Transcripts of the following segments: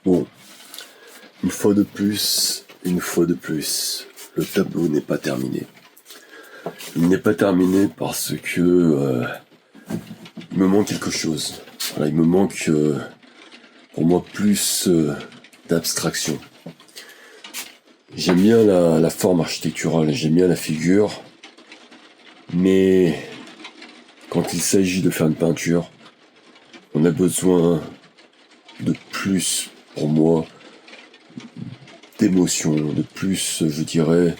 Bon, une fois de plus, le tableau n'est pas terminé. Il n'est pas terminé parce que il me manque quelque chose. Voilà, il me manque pour moi plus d'abstraction. J'aime bien la forme architecturale, j'aime bien la figure, mais quand il s'agit de faire une peinture, on a besoin de plus, pour moi, d'émotion, de plus, je dirais,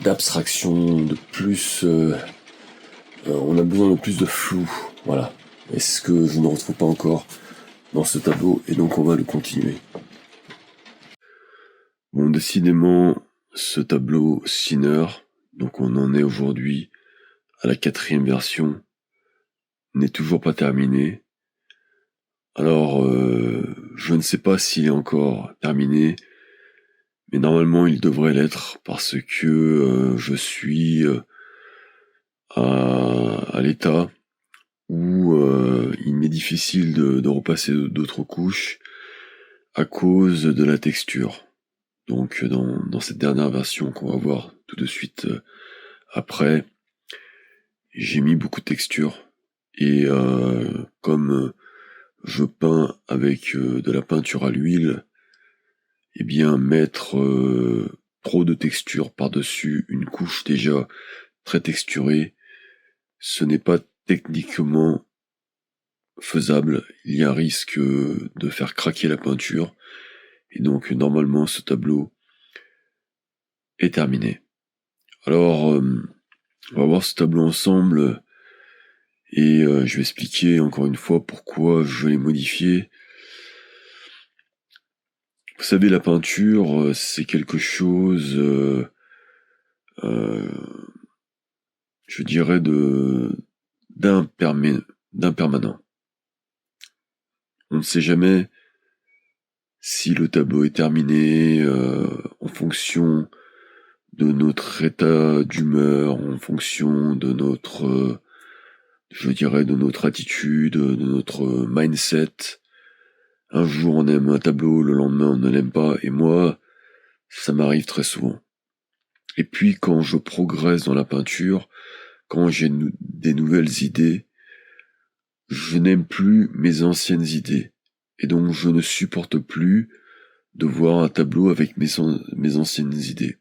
d'abstraction, de plus... on a besoin de plus de flou, voilà. Et c'est ce que je ne retrouve pas encore dans ce tableau, et donc on va le continuer. Bon, décidément, ce tableau Sinner, donc on en est aujourd'hui à la 4e version, n'est toujours pas terminé. Alors, je ne sais pas s'il est encore terminé, mais normalement il devrait l'être, parce que je suis à l'état où il m'est difficile de repasser d'autres couches à cause de la texture. Donc dans cette dernière version qu'on va voir tout de suite après, j'ai mis beaucoup de texture, et comme je peins avec de la peinture à l'huile, eh bien mettre trop de texture par-dessus une couche déjà très texturée, ce n'est pas techniquement faisable. Il y a un risque de faire craquer la peinture, et donc normalement ce tableau est terminé. Alors on va voir ce tableau ensemble, et je vais expliquer encore une fois pourquoi je l'ai modifié. Vous savez, la peinture, c'est quelque chose, je dirais, d'impermanent. On ne sait jamais si le tableau est terminé en fonction de notre état d'humeur, en fonction de notre, je dirais, de notre attitude, de notre mindset. Un jour on aime un tableau, le lendemain on ne l'aime pas, et moi, ça m'arrive très souvent. Et puis quand je progresse dans la peinture, quand j'ai des nouvelles idées, je n'aime plus mes anciennes idées. Et donc je ne supporte plus de voir un tableau avec mes anciennes idées.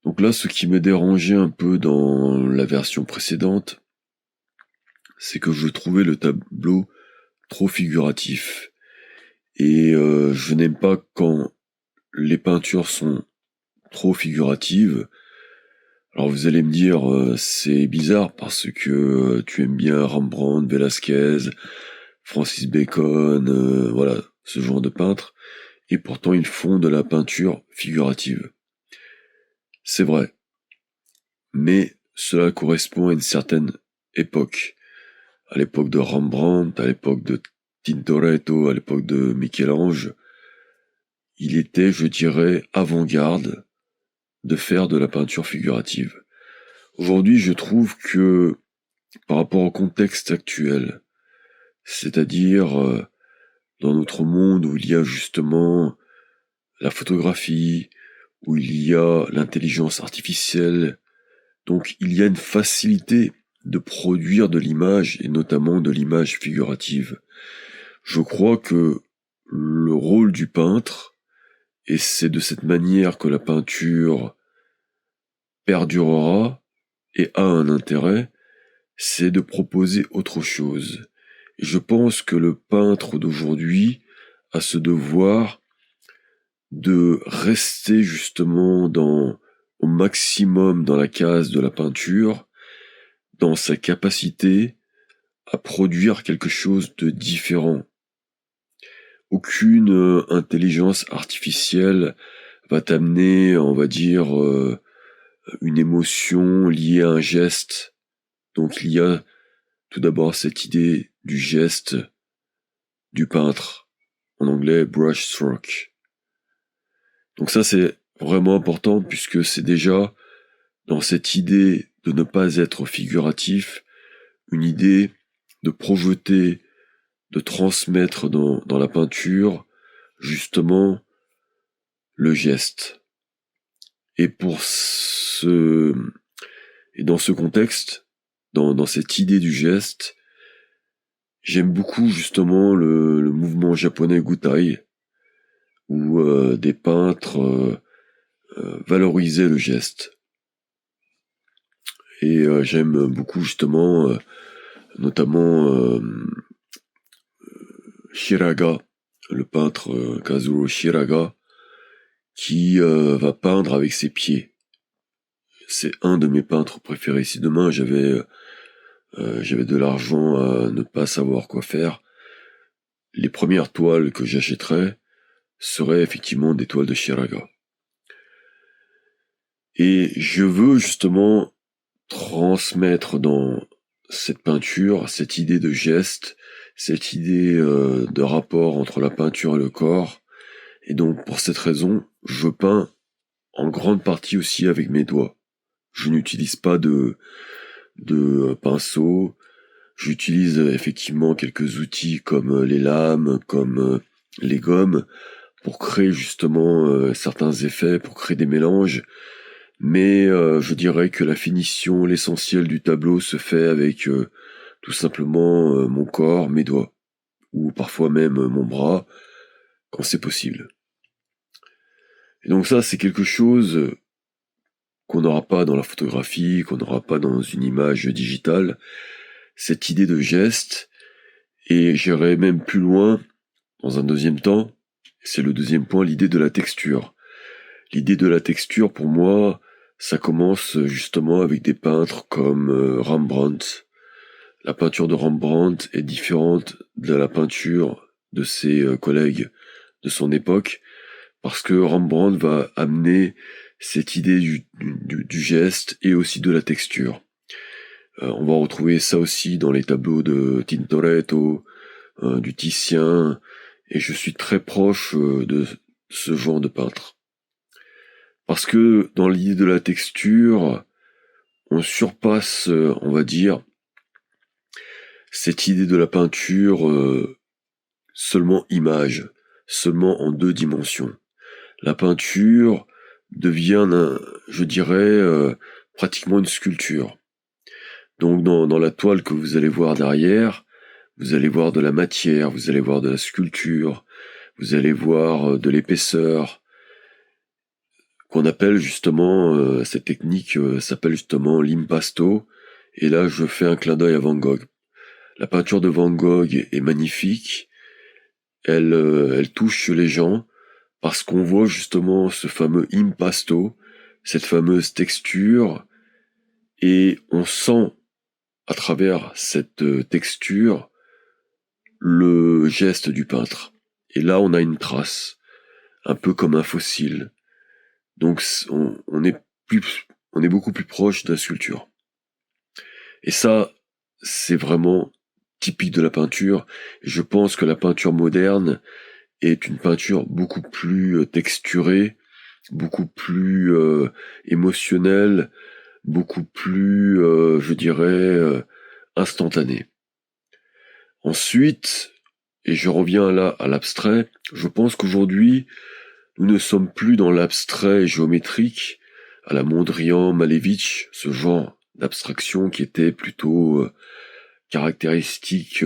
Donc là, ce qui me dérangeait un peu dans la version précédente, c'est que je trouvais le tableau trop figuratif. Et je n'aime pas quand les peintures sont trop figuratives. Alors vous allez me dire, c'est bizarre parce que tu aimes bien Rembrandt, Velázquez, Francis Bacon, voilà, ce genre de peintres, et pourtant ils font de la peinture figurative. C'est vrai, mais cela correspond à une certaine époque. À l'époque de Rembrandt, à l'époque de Tintoretto, à l'époque de Michel-Ange, il était, je dirais, avant-garde de faire de la peinture figurative. Aujourd'hui, je trouve que, par rapport au contexte actuel, c'est-à-dire dans notre monde où il y a justement la photographie, où il y a l'intelligence artificielle, donc il y a une facilité de produire de l'image, et notamment de l'image figurative. Je crois que le rôle du peintre, et c'est de cette manière que la peinture perdurera et a un intérêt, c'est de proposer autre chose. Et je pense que le peintre d'aujourd'hui a ce devoir de rester justement au maximum dans la case de la peinture, dans sa capacité à produire quelque chose de différent. Aucune intelligence artificielle va t'amener, on va dire, une émotion liée à un geste. Donc il y a tout d'abord cette idée du geste du peintre, en anglais brush stroke. Donc ça c'est vraiment important, puisque c'est déjà dans cette idée de ne pas être figuratif, une idée de projeter de transmettre dans la peinture, justement, le geste. Et dans ce contexte, dans cette idée du geste, j'aime beaucoup justement le mouvement japonais Gutai, où des peintres valorisaient le geste. Et j'aime beaucoup justement, notamment Shiraga, le peintre Kazuo Shiraga, qui va peindre avec ses pieds. C'est un de mes peintres préférés. Si demain j'avais de l'argent à ne pas savoir quoi faire, les premières toiles que j'achèterais seraient effectivement des toiles de Shiraga. Et je veux justement transmettre dans cette peinture cette idée de geste, cette idée de rapport entre la peinture et le corps. Et donc pour cette raison, je peins en grande partie aussi avec mes doigts. Je n'utilise pas de pinceau. J'utilise effectivement quelques outils comme les lames, comme les gommes, pour créer justement certains effets, pour créer des mélanges. Mais je dirais que la finition, l'essentiel du tableau se fait avec tout simplement mon corps, mes doigts, ou parfois même mon bras, quand c'est possible. Et donc ça, c'est quelque chose qu'on n'aura pas dans la photographie, qu'on n'aura pas dans une image digitale, cette idée de geste, et j'irai même plus loin, dans un deuxième temps, c'est le deuxième point, l'idée de la texture. L'idée de la texture, pour moi, ça commence justement avec des peintres comme Rembrandt. La peinture de Rembrandt est différente de la peinture de ses collègues de son époque, parce que Rembrandt va amener cette idée du geste et aussi de la texture. On va retrouver ça aussi dans les tableaux de Tintoretto, du Titien, et je suis très proche de ce genre de peintre. Parce que dans l'idée de la texture, on surpasse, on va dire, cette idée de la peinture seulement image, seulement en 2 dimensions. La peinture devient, je dirais, pratiquement une sculpture. Donc dans la toile que vous allez voir derrière, vous allez voir de la matière, vous allez voir de la sculpture, vous allez voir de l'épaisseur, qu'on appelle justement, cette technique s'appelle justement l'impasto, et là je fais un clin d'œil à Van Gogh. La peinture de Van Gogh est magnifique, elle touche les gens, parce qu'on voit justement ce fameux impasto, cette fameuse texture, et on sent à travers cette texture le geste du peintre. Et là on a une trace, un peu comme un fossile. Donc on est beaucoup plus proche de la sculpture. Et ça, c'est vraiment typique de la peinture. Et je pense que la peinture moderne est une peinture beaucoup plus texturée, beaucoup plus émotionnelle, beaucoup plus, je dirais, instantanée. Ensuite, et je reviens là à l'abstrait, je pense qu'aujourd'hui, nous ne sommes plus dans l'abstrait géométrique, à la Mondrian, Malevich, ce genre d'abstraction qui était plutôt caractéristique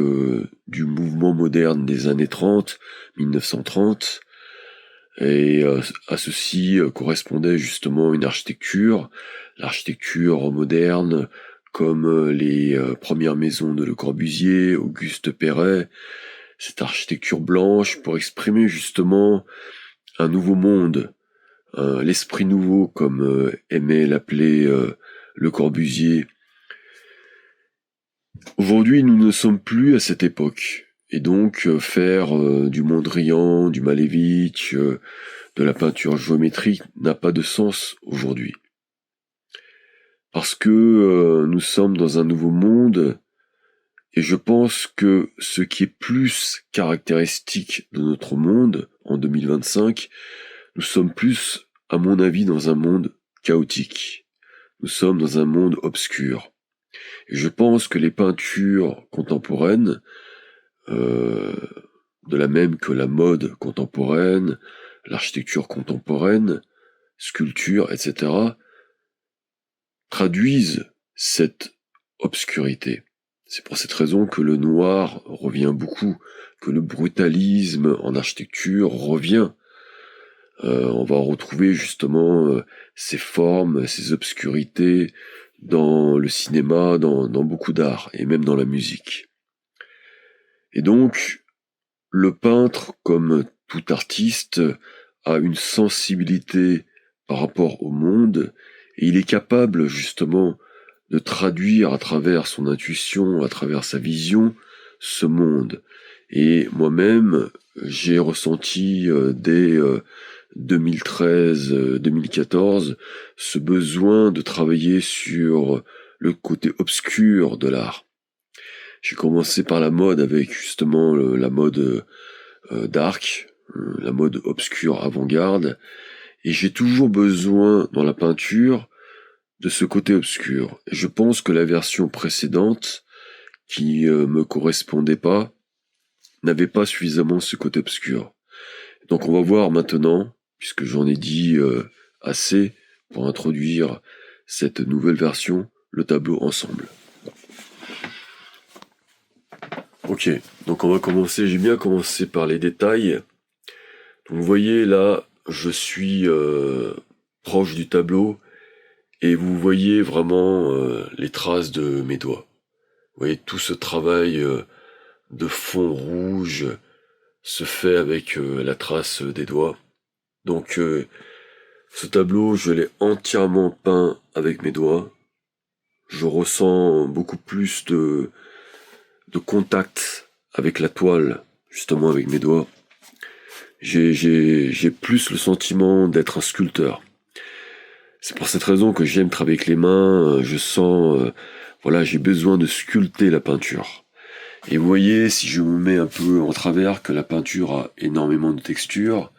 du mouvement moderne des années 30, 1930, et à ceci correspondait justement une architecture, l'architecture moderne, comme les premières maisons de Le Corbusier, Auguste Perret, cette architecture blanche pour exprimer justement un nouveau monde, l'esprit nouveau, comme aimait l'appeler Le Corbusier. Aujourd'hui, nous ne sommes plus à cette époque. Et donc, faire du Mondrian, du Malevich, de la peinture géométrique n'a pas de sens aujourd'hui. Parce que nous sommes dans un nouveau monde, et je pense que ce qui est plus caractéristique de notre monde en 2025, nous sommes plus, à mon avis, dans un monde chaotique. Nous sommes dans un monde obscur. Et je pense que les peintures contemporaines de la même que la mode contemporaine, l'architecture contemporaine, sculpture, etc., traduisent cette obscurité. C'est pour cette raison que le noir revient beaucoup, que le brutalisme en architecture revient. On va retrouver justement ces formes, ces obscurités dans le cinéma, dans beaucoup d'art, et même dans la musique. Et donc, le peintre, comme tout artiste, a une sensibilité par rapport au monde, et il est capable justement de traduire à travers son intuition, à travers sa vision, ce monde. Et moi-même, j'ai ressenti dès 2013-2014 ce besoin de travailler sur le côté obscur de l'art. J'ai commencé par la mode avec justement la mode dark, la mode obscure avant-garde, et j'ai toujours besoin dans la peinture de ce côté obscur. Et je pense que la version précédente, qui me correspondait pas, n'avait pas suffisamment ce côté obscur. Donc on va voir maintenant, puisque j'en ai dit assez pour introduire cette nouvelle version, le tableau ensemble. Ok, donc on va commencer, j'ai bien commencé par les détails. Donc vous voyez là, je suis proche du tableau, et vous voyez vraiment les traces de mes doigts. Vous voyez tout ce travail de fond rouge se fait avec la trace des doigts. Donc ce tableau, je l'ai entièrement peint avec mes doigts. Je ressens beaucoup plus de contact avec la toile, justement avec mes doigts. J'ai plus le sentiment d'être un sculpteur. C'est pour cette raison que j'aime travailler avec les mains. Je sens, voilà, j'ai besoin de sculpter la peinture. Et vous voyez, si je me mets un peu en travers, que la peinture a énormément de texture.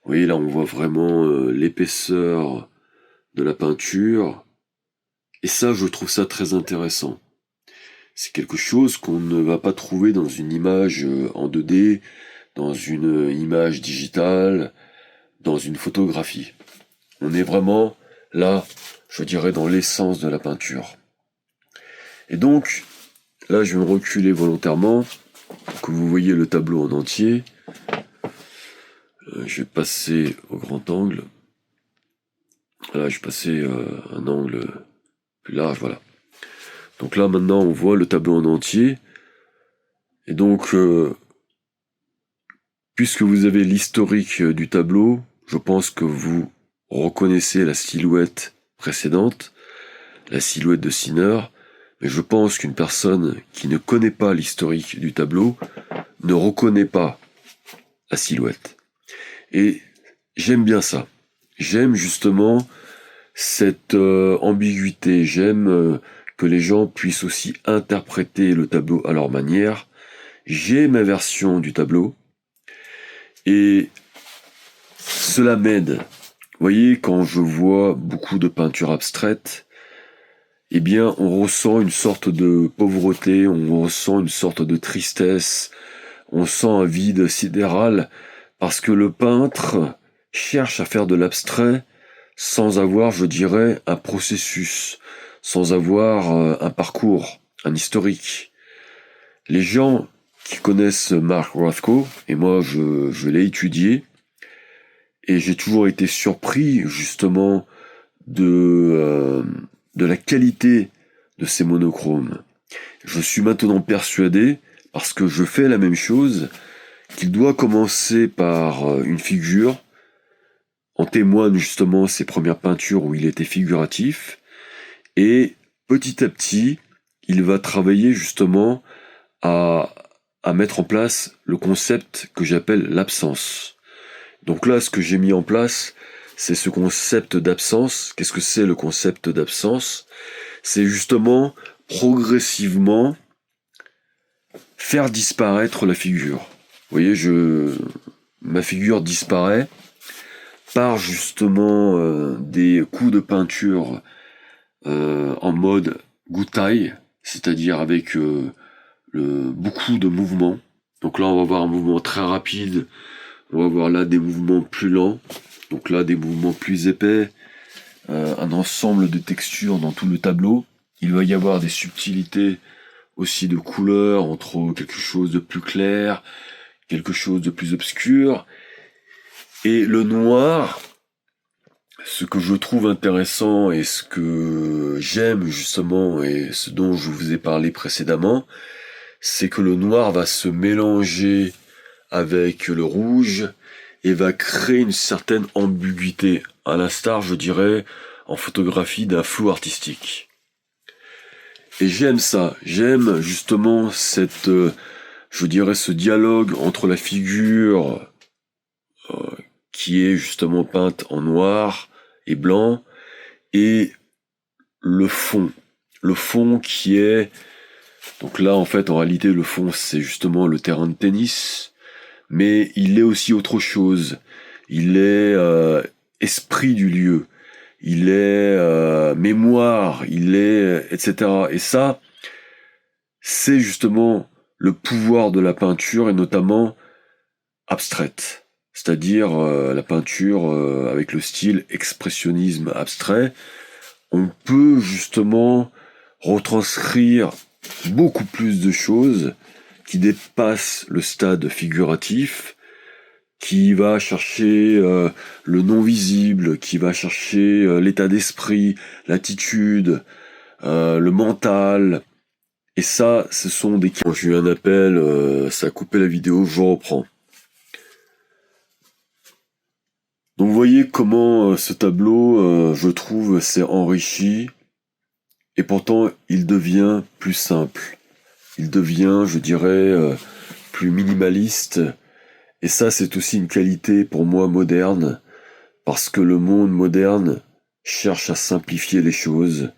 Vous voyez, là, on voit vraiment l'épaisseur de la peinture. Et ça, je trouve ça très intéressant. C'est quelque chose qu'on ne va pas trouver dans une image en 2D, dans une image digitale, dans une photographie. On est vraiment là, je dirais, dans l'essence de la peinture. Et donc, là, je vais me reculer volontairement pour que vous voyez le tableau en entier. Je vais passer au grand angle. Voilà, je vais passer un angle plus large, voilà. Donc là, maintenant, on voit le tableau en entier. Et donc, puisque vous avez l'historique du tableau, je pense que vous reconnaissez la silhouette précédente, la silhouette de Sinner, mais je pense qu'une personne qui ne connaît pas l'historique du tableau ne reconnaît pas la silhouette. Et j'aime bien ça. J'aime justement cette ambiguïté. J'aime que les gens puissent aussi interpréter le tableau à leur manière. J'ai ma version du tableau et cela m'aide. Vous voyez, quand je vois beaucoup de peintures abstraites, eh bien, on ressent une sorte de pauvreté, on ressent une sorte de tristesse, on sent un vide sidéral, parce que le peintre cherche à faire de l'abstrait sans avoir, je dirais, un processus, sans avoir un parcours, un historique. Les gens qui connaissent Mark Rothko, et moi je l'ai étudié, et j'ai toujours été surpris justement de la qualité de ces monochromes. Je suis maintenant persuadé, parce que je fais la même chose, qu'il doit commencer par une figure. En témoignent justement ses premières peintures où il était figuratif, et petit à petit, il va travailler justement à mettre en place le concept que j'appelle l'absence. Donc là, ce que j'ai mis en place, c'est ce concept d'absence. Qu'est-ce que c'est le concept d'absence ? C'est justement progressivement faire disparaître la figure. Vous voyez, ma figure disparaît par justement des coups de peinture en mode Gutai, c'est-à-dire avec beaucoup de mouvements. Donc là, on va voir un mouvement très rapide. On va voir là des mouvements plus lents. Donc là, des mouvements plus épais. Un ensemble de textures dans tout le tableau. Il va y avoir des subtilités aussi de couleurs entre quelque chose de plus clair, quelque chose de plus obscur. Et le noir, ce que je trouve intéressant et ce que j'aime justement et ce dont je vous ai parlé précédemment, c'est que le noir va se mélanger avec le rouge et va créer une certaine ambiguïté, à l'instar, je dirais, en photographie d'un flou artistique. Et j'aime ça, j'aime justement cette, je dirais, ce dialogue entre la figure qui est justement peinte en noir et blanc et le fond qui est, donc là en fait en réalité le fond c'est justement le terrain de tennis, mais il est aussi autre chose, il est esprit du lieu, il est mémoire, il est etc. Et ça, c'est justement le pouvoir de la peinture et notamment abstraite, c'est-à-dire la peinture avec le style expressionnisme abstrait. On peut justement retranscrire beaucoup plus de choses qui dépassent le stade figuratif, qui va chercher le non-visible, qui va chercher l'état d'esprit, l'attitude, le mental. Et ça, ce sont des... J'ai eu un appel, ça a coupé la vidéo, je reprends. Donc vous voyez comment ce tableau, je trouve, s'est enrichi, et pourtant il devient plus simple. Il devient, je dirais, plus minimaliste. Et ça, c'est aussi une qualité pour moi moderne, parce que le monde moderne cherche à simplifier les choses,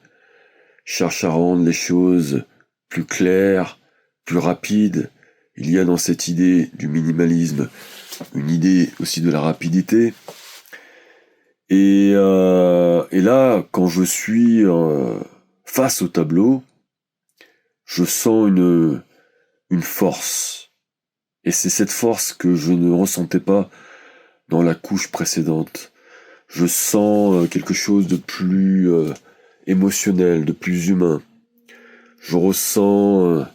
cherche à rendre les choses plus claires, plus rapides. Il y a dans cette idée du minimalisme une idée aussi de la rapidité. Et là, quand je suis face au tableau, je sens une force. Et c'est cette force que je ne ressentais pas dans la couche précédente. Je sens quelque chose de plus émotionnel, de plus humain. Je ressens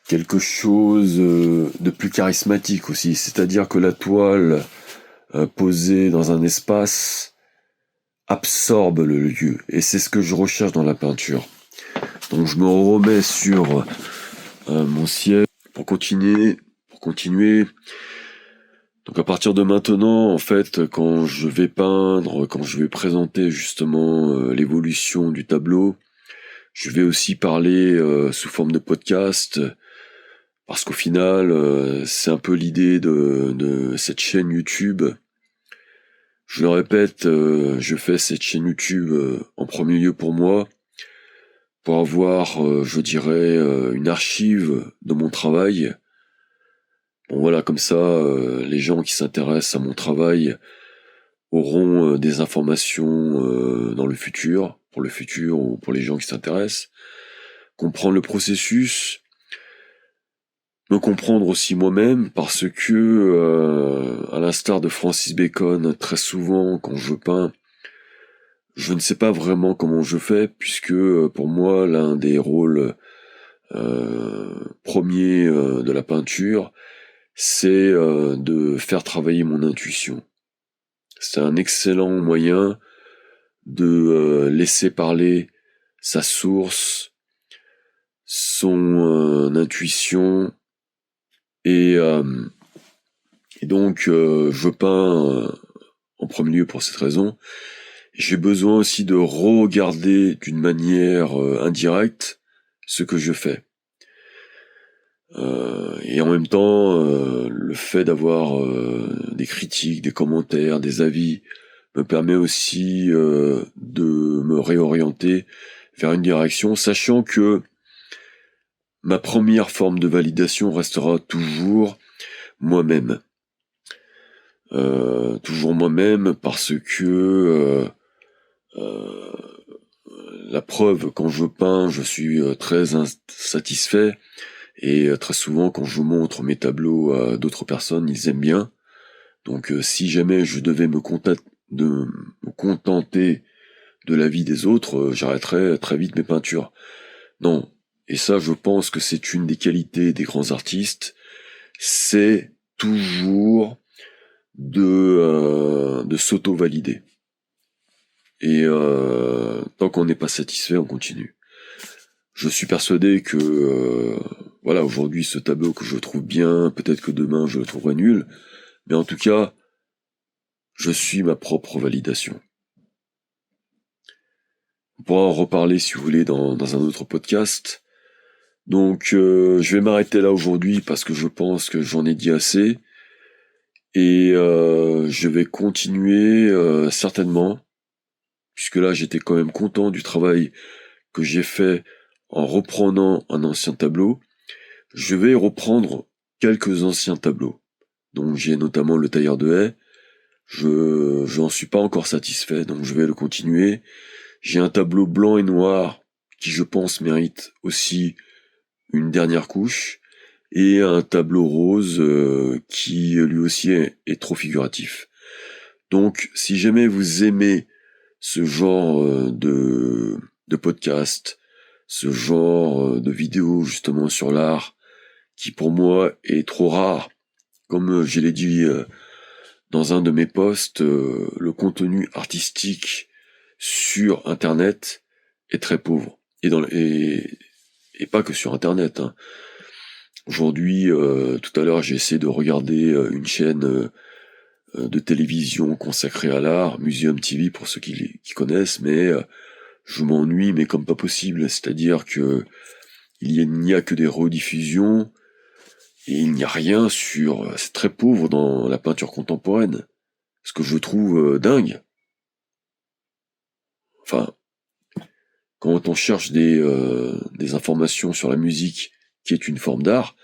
quelque chose de plus charismatique aussi. C'est-à-dire que la toile posée dans un espace absorbe le lieu. Et c'est ce que je recherche dans la peinture. Donc je me remets sur mon siège pour continuer. Donc à partir de maintenant, en fait, quand je vais peindre, quand je vais présenter justement l'évolution du tableau, je vais aussi parler sous forme de podcast, parce qu'au final, c'est un peu l'idée de cette chaîne YouTube. Je le répète, je fais cette chaîne YouTube en premier lieu pour moi, pour avoir, je dirais, une archive de mon travail. Bon voilà, comme ça, les gens qui s'intéressent à mon travail auront des informations dans le futur, ou pour les gens qui s'intéressent. Comprendre le processus, me comprendre aussi moi-même, parce que, à l'instar de Francis Bacon, très souvent, quand je peins, je ne sais pas vraiment comment je fais, puisque pour moi, l'un des rôles premiers de la peinture, c'est de faire travailler mon intuition. C'est un excellent moyen de laisser parler sa source, son intuition, et donc je peins en premier lieu pour cette raison. J'ai besoin aussi de regarder d'une manière indirecte ce que je fais. Et en même temps, le fait d'avoir des critiques, des commentaires, des avis, me permet aussi de me réorienter vers une direction, sachant que ma première forme de validation restera toujours moi-même. Toujours moi-même, parce que la preuve, quand je peins, je suis très insatisfait, Et très souvent, quand je montre mes tableaux à d'autres personnes, ils aiment bien. Donc si jamais je devais me contenter de la vie des autres, j'arrêterais très vite mes peintures. Non. Et ça, je pense que c'est une des qualités des grands artistes, c'est toujours de s'auto-valider. Et tant qu'on n'est pas satisfait, on continue. Je suis persuadé que voilà, aujourd'hui ce tableau que je trouve bien, peut-être que demain je le trouverai nul, mais en tout cas, je suis ma propre validation. On pourra en reparler si vous voulez dans un autre podcast. Donc je vais m'arrêter là aujourd'hui parce que je pense que j'en ai dit assez. Et je vais continuer certainement, puisque là j'étais quand même content du travail que j'ai fait en reprenant un ancien tableau. Je vais reprendre quelques anciens tableaux. Donc j'ai notamment le tailleur de haies. Je n'en suis pas encore satisfait, donc je vais le continuer. J'ai un tableau blanc et noir qui je pense mérite aussi une dernière couche. Et un tableau rose qui lui aussi est trop figuratif. Donc si jamais vous aimez ce genre de podcast, ce genre de vidéo justement sur l'art, qui pour moi est trop rare, comme je l'ai dit dans un de mes posts, le contenu artistique sur Internet est très pauvre. Et pas que sur Internet, hein. Aujourd'hui, tout à l'heure, j'ai essayé de regarder une chaîne de télévision consacrée à l'art, Museum TV pour ceux qui connaissent, mais je m'ennuie, mais comme pas possible. C'est-à-dire que il n'y a que des rediffusions et il n'y a rien sur. C'est très pauvre dans la peinture contemporaine, ce que je trouve dingue. Enfin, quand on cherche des informations sur la musique, qui est une forme d'art,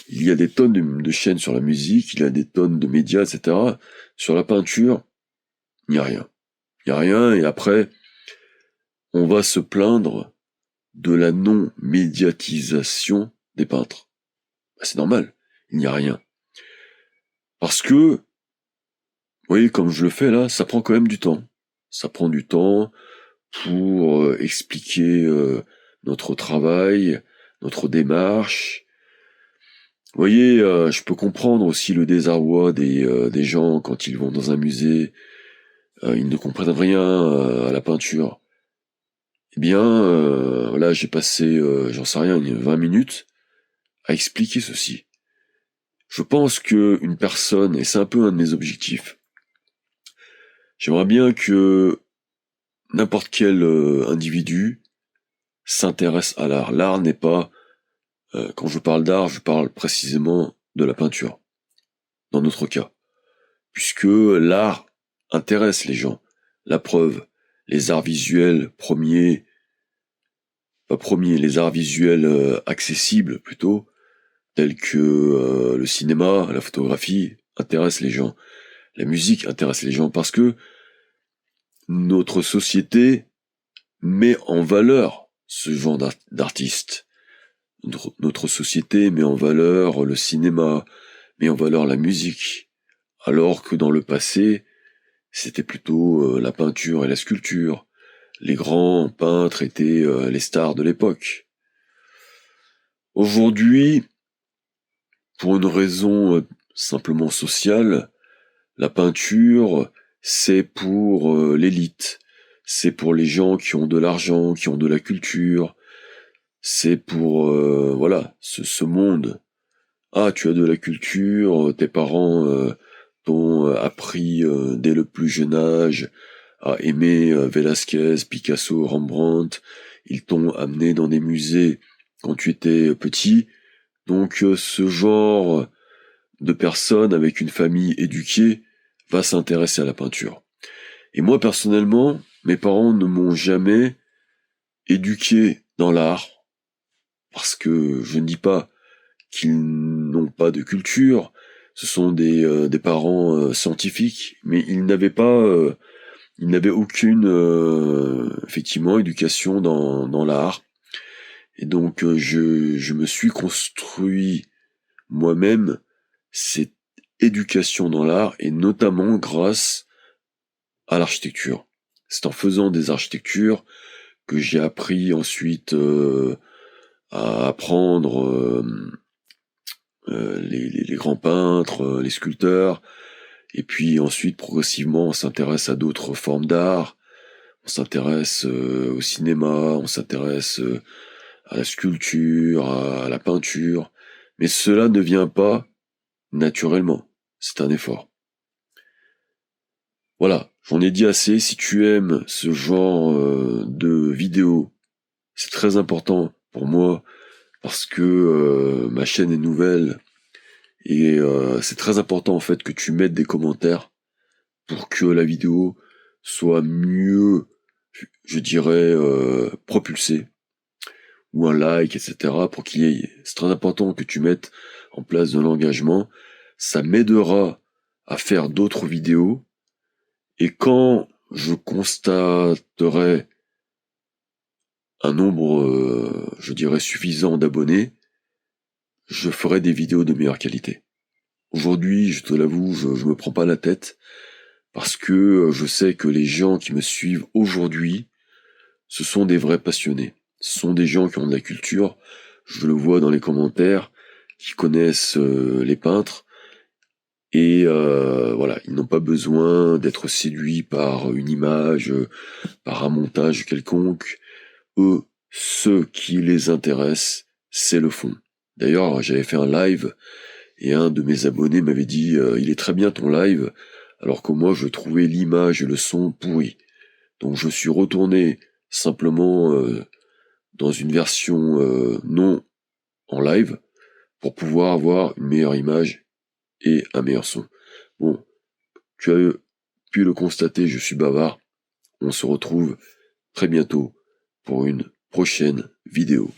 il y a des tonnes de chaînes sur la musique, il y a des tonnes de médias, etc. Sur la peinture, il n'y a rien. Il n'y a rien, et après, on va se plaindre de la non-médiatisation des peintres. C'est normal, il n'y a rien. Parce que, vous voyez, comme je le fais là, ça prend quand même du temps. Ça prend du temps pour expliquer notre travail, notre démarche. Vous voyez, je peux comprendre aussi le désarroi des gens quand ils vont dans un musée, ils ne comprennent rien à la peinture. Eh bien, là, j'ai passé, j'en sais rien, 20 minutes à expliquer ceci. Je pense que une personne, et c'est un peu un de mes objectifs, j'aimerais bien que n'importe quel individu s'intéresse à l'art. L'art n'est pas, quand je parle d'art, je parle précisément de la peinture, dans notre cas. Puisque l'art intéresse les gens. La preuve, les arts visuels les arts visuels accessibles plutôt, tels que le cinéma, la photographie, intéressent les gens. La musique intéresse les gens parce que notre société met en valeur ce genre d'artistes. Notre société met en valeur le cinéma, met en valeur la musique, alors que dans le passé, c'était plutôt la peinture et la sculpture. Les grands peintres étaient les stars de l'époque. Aujourd'hui, pour une raison simplement sociale, la peinture, c'est pour l'élite. C'est pour les gens qui ont de l'argent, qui ont de la culture. C'est pour, voilà, ce monde. Ah, tu as de la culture, tes parents t'ont appris dès le plus jeune âge à aimer Velázquez, Picasso, Rembrandt. Ils t'ont amené dans des musées quand tu étais petit. Donc ce genre de personne avec une famille éduquée va s'intéresser à la peinture. Et moi personnellement, mes parents ne m'ont jamais éduqué dans l'art, parce que je ne dis pas qu'ils n'ont pas de culture, ce sont des parents scientifiques, mais ils n'avaient aucune effectivement éducation dans l'art. Et donc je me suis construit moi-même cette éducation dans l'art, et notamment grâce à l'architecture. C'est en faisant des architectures que j'ai appris ensuite à apprendre les grands peintres, les sculpteurs, et puis ensuite progressivement on s'intéresse à d'autres formes d'art, on s'intéresse au cinéma, on s'intéresse à la sculpture, à la peinture, mais cela ne vient pas naturellement, c'est un effort. Voilà, j'en ai dit assez. Si tu aimes ce genre de vidéos, c'est très important pour moi parce que ma chaîne est nouvelle et c'est très important en fait que tu mettes des commentaires pour que la vidéo soit mieux, je dirais, propulsée, ou un like, etc. pour qu'il y ait... C'est très important que tu mettes en place de l'engagement. Ça m'aidera à faire d'autres vidéos. Et quand je constaterai un nombre, je dirais, suffisant d'abonnés, je ferai des vidéos de meilleure qualité. Aujourd'hui, je te l'avoue, je me prends pas la tête, parce que je sais que les gens qui me suivent aujourd'hui, ce sont des vrais passionnés. Ce sont des gens qui ont de la culture, je le vois dans les commentaires, qui connaissent les peintres, et voilà, ils n'ont pas besoin d'être séduits par une image, par un montage quelconque. Eux, ce qui les intéresse, c'est le fond. D'ailleurs, j'avais fait un live, et un de mes abonnés m'avait dit il est très bien ton live, alors que moi je trouvais l'image et le son pourris. Donc je suis retourné simplement dans une version non en live, pour pouvoir avoir une meilleure image et un meilleur son. Bon, tu as pu le constater, je suis bavard. On se retrouve très bientôt pour une prochaine vidéo.